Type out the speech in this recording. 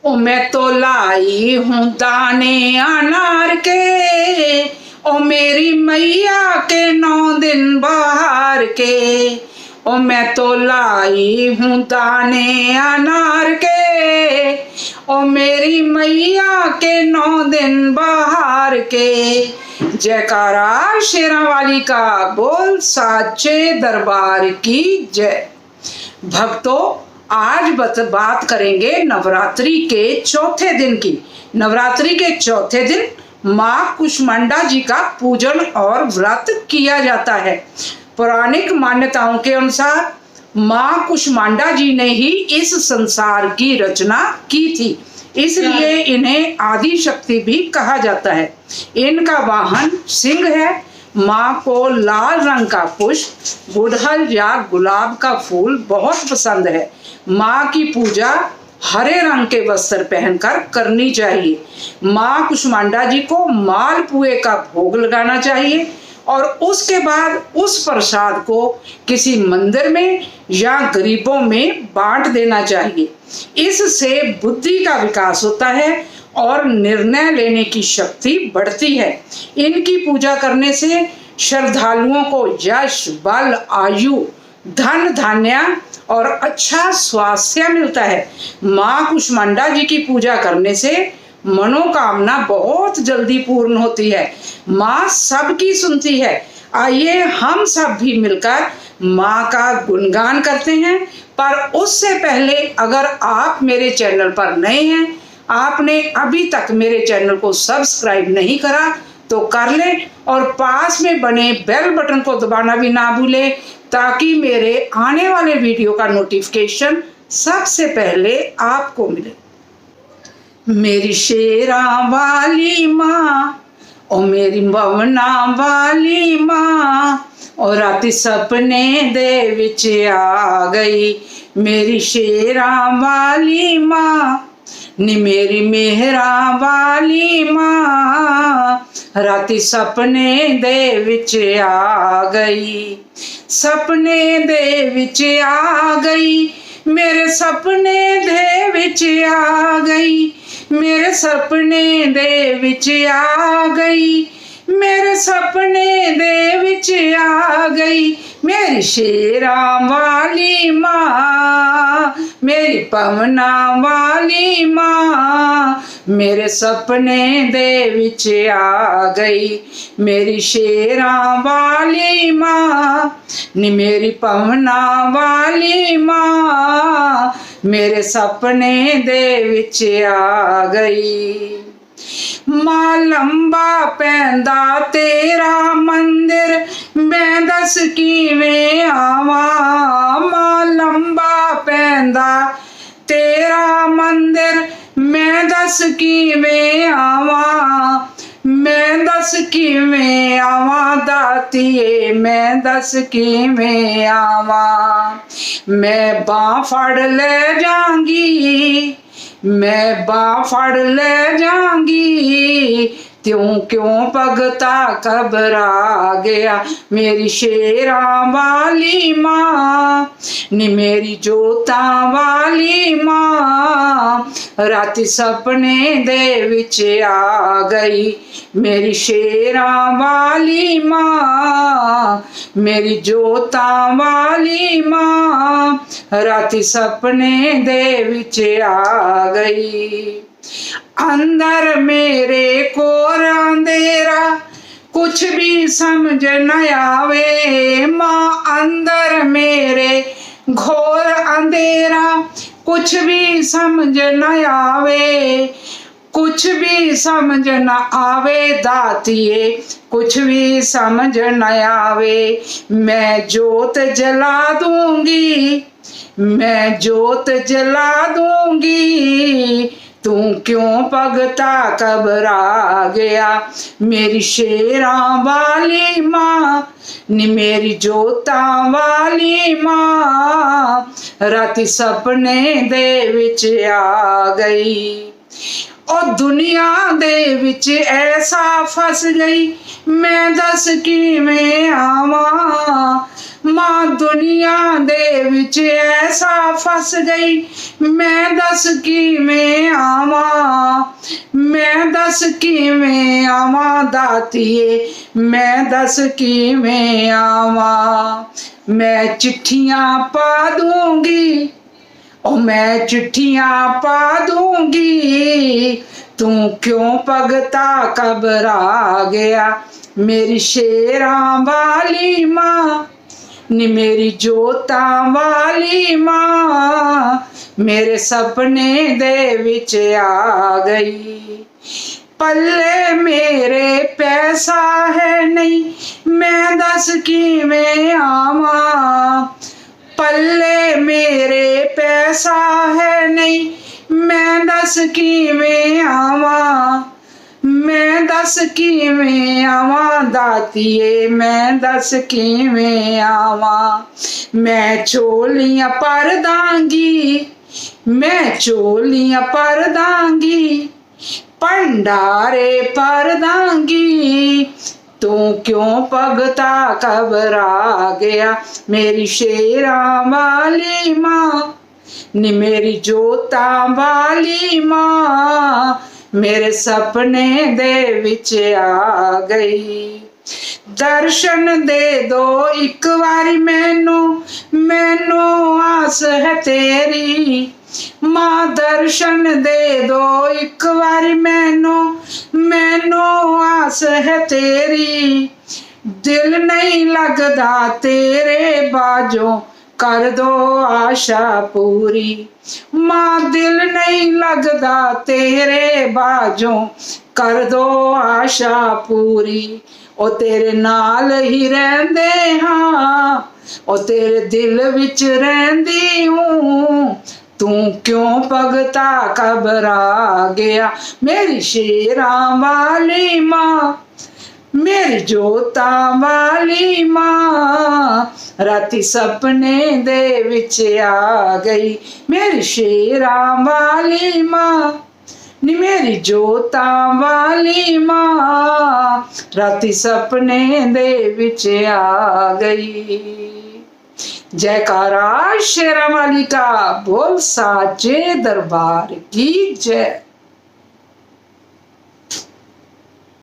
ओ मैं तो लाई हूँ दाने अनार के, ओ मेरी मैया के 9 दिन बाहर के। ओ मैं तो लाई हूँ दाने अनार के, ओ मेरी मैया के 9 दिन बाहर के। जयकारा शेरा वाली का, बोल साचे दरबार की जय। भक्तों, आज बात करेंगे नवरात्रि के चौथे दिन की। नवरात्रि के चौथे दिन माँ कुष्मांडा जी का पूजन और व्रत किया जाता है। पौराणिक मान्यताओं के अनुसार माँ कुष्मांडा जी ने ही इस संसार की रचना की थी, इसलिए इन्हें आदि शक्ति भी कहा जाता है। इनका वाहन सिंह है। माँ को लाल रंग का पुष्प, गुड़हल या गुलाब का फूल बहुत पसंद है। माँ की पूजा हरे रंग के वस्त्र पहनकर करनी चाहिए। माँ कुष्मांडा जी को मालपुए का भोग लगाना चाहिए और उसके बाद उस प्रसाद को किसी मंदिर में या गरीबों में बांट देना चाहिए। इससे बुद्धि का विकास होता है और निर्णय लेने की शक्ति बढ़ती है। इनकी पूजा करने से श्रद्धालुओं को यश, बल, आयु, धन धान्य और अच्छा स्वास्थ्य मिलता है। माँ कुष्मांडा जी की पूजा करने से मनोकामना बहुत जल्दी पूर्ण होती है। माँ सबकी सुनती है। आइए हम सब भी मिलकर माँ का गुणगान करते हैं। पर उससे पहले अगर आप मेरे चैनल पर नए हैं, आपने अभी तक मेरे चैनल को सब्सक्राइब नहीं करा तो कर लें और पास में बने बेल बटन को दबाना भी ना भूलें, ताकि मेरे आने वाले वीडियो का नोटिफिकेशन सबसे पहले आपको मिले। मेरी शेरा वाली माँ, ओ मेरी भवना वाली माँ, और रात सपने दे विच आ गई। मेरी शेरा वाली माँ, नी मेरी मेहरा वाली माँ, राती सपने दे विच आ गई। सपने दे विच आ गई, मेरे सपने दे विच आ गई। मेरे सपने दे विच आ गई, मेरे सपने दे विच आ गई। मेरी शेरा वाली माँ, मेरी पवना वाली माँ, मेरे सपने दे विच आ गई। मेरी शेरा वाली माँ, नी मेरी पवना वाली माँ, मेरे सपने दे विच आ गई। माँ लंबा पैंदा तेरा मंदिर, मैं दस किवें आवां। माँ लंबा पैंदा तेरा मंदिर, मैं दस किवें आवां। मैं दस किवें आवां दातिए, मैं दस किवें आवां। मैं बांह फड़ ले जांगी, मैं बांह फड़ ले जांगी, त्यों क्यों भगता घबरा गया। मेरी शेरा वाली माँ, नी मेरी जोता वाली माँ, राती सपने दे विच आ गई। मेरी शेरा वाली माँ, मेरी जोता वाली माँ, राती सपने दे विच आ गई। अंदर मेरे कोर अंधेरा, कुछ भी समझ न आवे। माँ अंदर मेरे घोर अंधेरा, कुछ भी समझ न आवे। कुछ भी समझ न आवे दातिए, कुछ भी समझ न आवे। मैं जोत जला दूंगी, मैं जोत जला दूंगी, तू क्यों भगता घबरा गया। मेरी शेरा वाली माँ, नी मेरी जोता वाली माँ, राती सपने दे विच आ गई। और दुनिया दे विच ऐसा फस गई, मैं दस किवें आवां। माँ दुनिया दे विच ऐसा फस गई, मैं दस किवें आवां, मैं दस किवें आवां दातिए, मैं दस किवें आवां। मैं चिट्ठियां पा दूंगी, ओ मैं चिट्ठियां पा दूंगी, तू क्यों भगता घबरा गया। मेरी शेरां वाली मां नी मेरी जोतां वाली मां, मेरे सपने दे विच आ गई। पल्ले मेरे पैसा है नहीं, मैं दस किवें आवां। पल्ले मेरे पैसा है नहीं, मैं दस किवें आवां। मैं दस किवें आवां दातिए, मैं दस किवें आवां। मैं चोलियां पर दांगी, मैं चोलियां पर दांगी, भंडारे पर दांगी, तू क्यों भगता घबरा गया। मेरी शेरां वाली मां नी मेरी जोतां वाली मां, मेरे सपने दे विच आ गई। दर्शन दे दो एक वारी मैनू, मैनू आस है तेरी मां। दर्शन दे दो एक वारी मैनू, मैनू आस है तेरी। दिल नहीं लगदा तेरे बाजों, कर दो आशा पूरी मां। दिल नहीं लगदा तेरे बाजों, कर दो आशा पूरी। ओ तेरे नाल ही रहंदे हां, ओ तेरे दिल विच रहंदी हूं, तू क्यों भगता घबरा गया। मेरी शेरां वाली मां, मेरी जोतां वाली मां, राती सपने दे विच आ गई। मेरी शेरां वाली मां नी मेरी जोतां वाली मां, राती सपने दे विच आ गई। जयकारा शेरां वाली का, बोल साचे दरबार की जय।